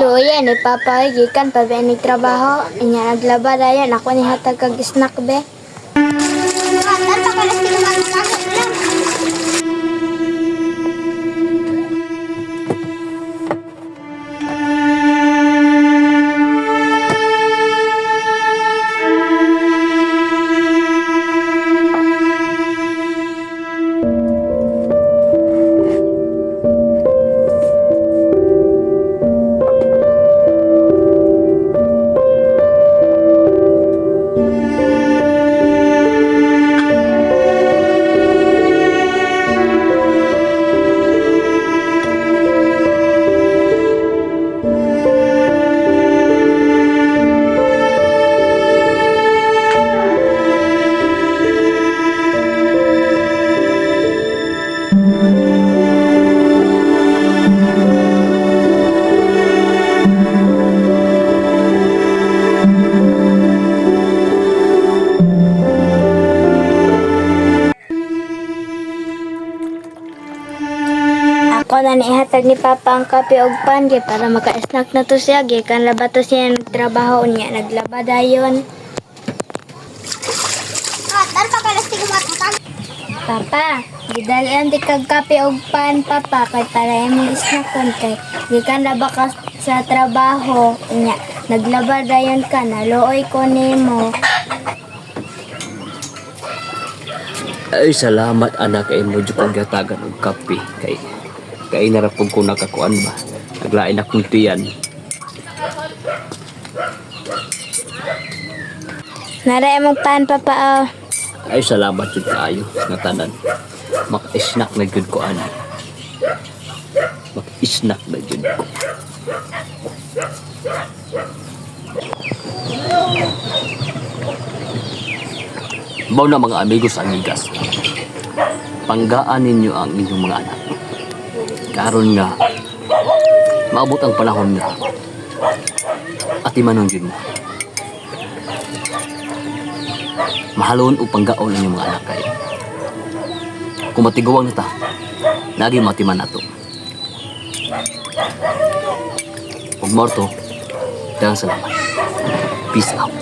Luya ni Papa gikan pa ba ni trabaho. Inya naglaba dayon ako ni hatag kag snack be. Ako na nihatag ni Papa ang kape og pan di para maka-snack na to siya. Gikan laba to siya nagtrabaho niya. Naglaba dayon. Papa, gidalian di kag kape og pan, Papa, kay para imong snackon kay gikan laba ka sa trabaho niya. Naglaba dayon ka, naluoy ko nimo. Ay, salamat anak kay mo jud gatagan og kape kay narapog ko nakakuan ba. Naglain akong tiyan. Nara imong pan, Papa. Oh. Ay, salamat jud kaayo nga tanan. Mak-snack na jud ko ana. Mak-snack na jud ko. Baw na mga amigos amigas. Panggaan ninyo ang inyong mga anak. Karon nga maabot ang panahon nga atimanon jud mo. Mahalon o panggaon ang inyong mga anak kay kung matiguwang na ta lagi matiman nato. Ug morto, daghang salamat. Peace out.